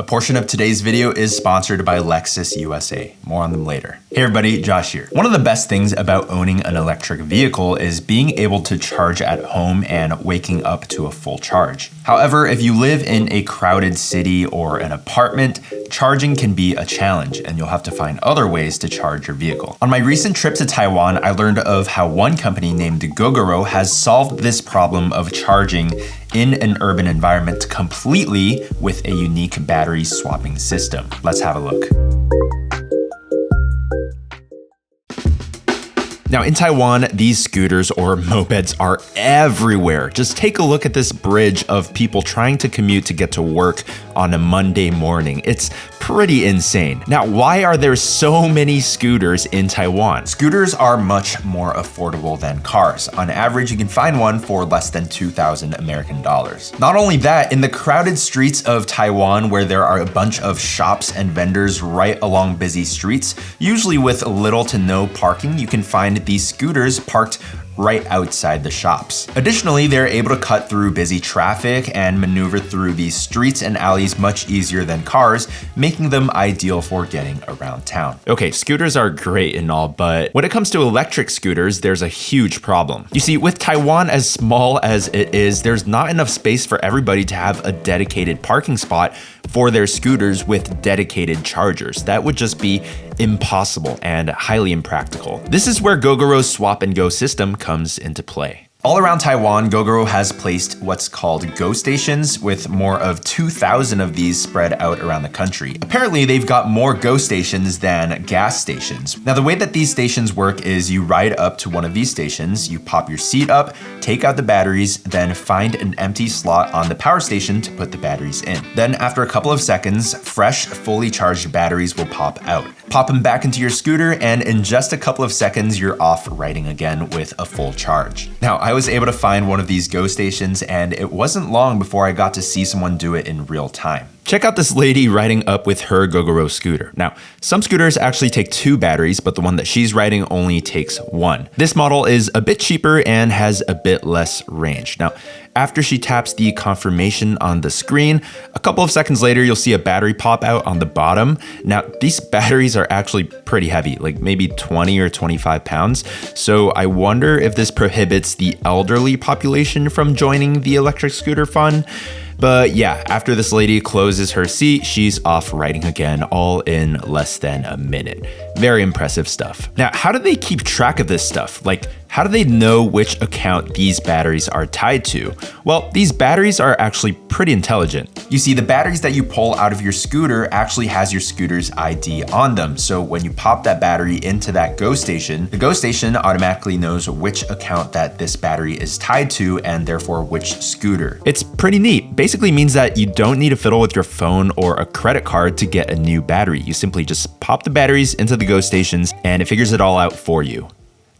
A portion of today's video is sponsored by Lexus USA. More on them later. Hey everybody, Josh here. One of the best things about owning an electric vehicle is being able to charge at home and waking up to a full charge. However, if you live in a crowded city or an apartment, charging can be a challenge and you'll have to find other ways to charge your vehicle. On my recent trip to Taiwan, I learned of how one company named Gogoro has solved this problem of charging in an urban environment completely with a unique battery swapping system. Let's have a look. Now in Taiwan, these scooters or mopeds are everywhere. Just take a look at this bridge of people trying to commute to get to work on a Monday morning. It's pretty insane. Now, why are there so many scooters in Taiwan? Scooters are much more affordable than cars. On average, you can find one for less than 2,000 American dollars. Not only that, in the crowded streets of Taiwan, where there are a bunch of shops and vendors right along busy streets, usually with little to no parking, you can find these scooters parked right outside the shops. Additionally, they're able to cut through busy traffic and maneuver through these streets and alleys much easier than cars, making them ideal for getting around town. Okay, scooters are great and all, but when it comes to electric scooters, there's a huge problem. You see, with Taiwan as small as it is, there's not enough space for everybody to have a dedicated parking spot for their scooters with dedicated chargers. That would just be impossible and highly impractical. This is where Gogoro's swap and go system comes into play. All around Taiwan, Gogoro has placed what's called Go stations, with more of 2,000 of these spread out around the country. Apparently, they've got more Go stations than gas stations. Now, the way that these stations work is you ride up to one of these stations, you pop your seat up, take out the batteries, then find an empty slot on the power station to put the batteries in. Then after a couple of seconds, fresh, fully charged batteries will pop out. Pop them back into your scooter, and in just a couple of seconds, you're off riding again with a full charge. Now, I was able to find one of these Go stations, and it wasn't long before I got to see someone do it in real time. Check out this lady riding up with her Gogoro scooter. Now, some scooters actually take 2 batteries, but the one that she's riding only takes 1. This model is a bit cheaper and has a bit less range. Now, after she taps the confirmation on the screen, a couple of seconds later, you'll see a battery pop out on the bottom. Now, these batteries are actually pretty heavy, like maybe 20 or 25 pounds. So I wonder if this prohibits the elderly population from joining the electric scooter fun. But yeah, after this lady closes her seat, she's off riding again, all in less than a minute. Very impressive stuff. Now, how do they keep track of this stuff? Like, how do they know which account these batteries are tied to? Well, these batteries are actually pretty intelligent. You see, the batteries that you pull out of your scooter actually has your scooter's ID on them. So when you pop that battery into that Go station, the Go station automatically knows which account that this battery is tied to and therefore which scooter. It's pretty neat. Basically means that you don't need to fiddle with your phone or a credit card to get a new battery. You simply just pop the batteries into the Go stations and it figures it all out for you.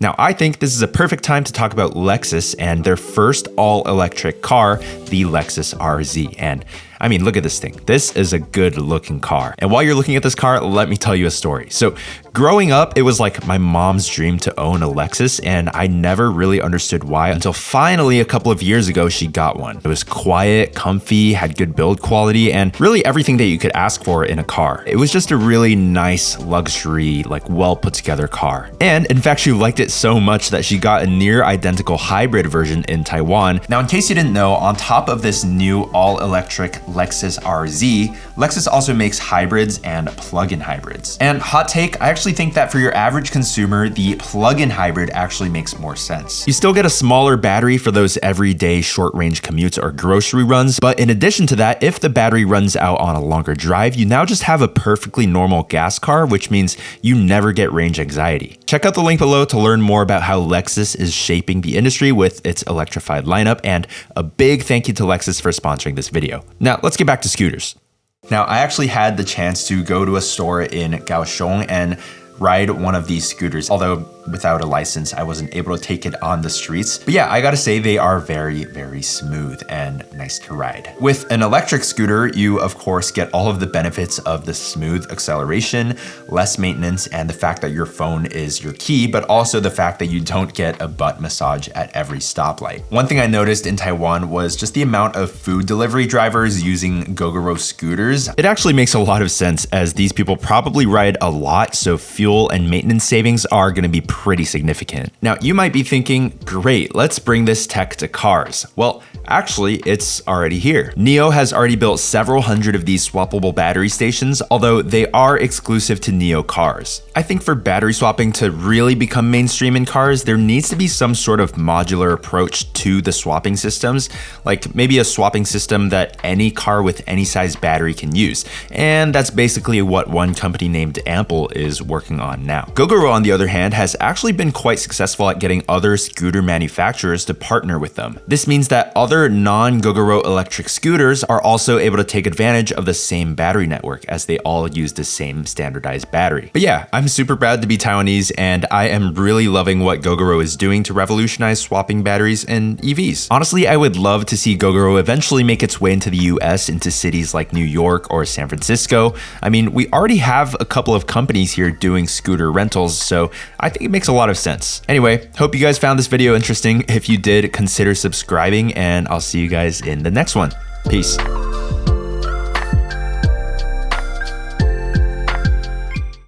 Now, I think this is a perfect time to talk about Lexus and their first all-electric car, the Lexus RZ. And I mean, look at this thing. This is a good looking car. And while you're looking at this car, let me tell you a story. So growing up, it was like my mom's dream to own a Lexus, and I never really understood why until finally a couple of years ago, she got one. It was quiet, comfy, had good build quality, and really everything that you could ask for in a car. It was just a really nice luxury, like well put together car. And in fact, she liked it so much that she got a near identical hybrid version in Taiwan. Now, in case you didn't know, on top of this new all-electric Lexus RZ, Lexus also makes hybrids and plug-in hybrids. And hot take, I actually think that for your average consumer, the plug-in hybrid actually makes more sense. You still get a smaller battery for those everyday short-range commutes or grocery runs, but in addition to that, if the battery runs out on a longer drive, you now just have a perfectly normal gas car, which means you never get range anxiety. Check out the link below to learn more about how Lexus is shaping the industry with its electrified lineup, and a big thank you to Lexus for sponsoring this video. Now, let's get back to scooters. Now, I actually had the chance to go to a store in Kaohsiung and ride one of these scooters, although without a license, I wasn't able to take it on the streets. But yeah, I gotta say they are very, very smooth and nice to ride. With an electric scooter, you of course get all of the benefits of the smooth acceleration, less maintenance, and the fact that your phone is your key, but also the fact that you don't get a butt massage at every stoplight. One thing I noticed in Taiwan was just the amount of food delivery drivers using Gogoro scooters. It actually makes a lot of sense as these people probably ride a lot, so fuel and maintenance savings are going to be pretty significant. Now, you might be thinking, great, let's bring this tech to cars. Well, actually, it's already here. NIO has already built several hundred of these swappable battery stations, although they are exclusive to NIO cars. I think for battery swapping to really become mainstream in cars, there needs to be some sort of modular approach to the swapping systems, like maybe a swapping system that any car with any size battery can use. And that's basically what one company named Ample is working on now. Gogoro, on the other hand, has actually been quite successful at getting other scooter manufacturers to partner with them. This means that other non-Gogoro electric scooters are also able to take advantage of the same battery network as they all use the same standardized battery. But yeah, I'm super proud to be Taiwanese, and I am really loving what Gogoro is doing to revolutionize swapping batteries and EVs. Honestly, I would love to see Gogoro eventually make its way into the US, into cities like New York or San Francisco. I mean, we already have a couple of companies here doing scooter rentals, so I think it makes a lot of sense. Anyway, hope you guys found this video interesting. If you did, consider subscribing, and I'll see you guys in the next one. Peace.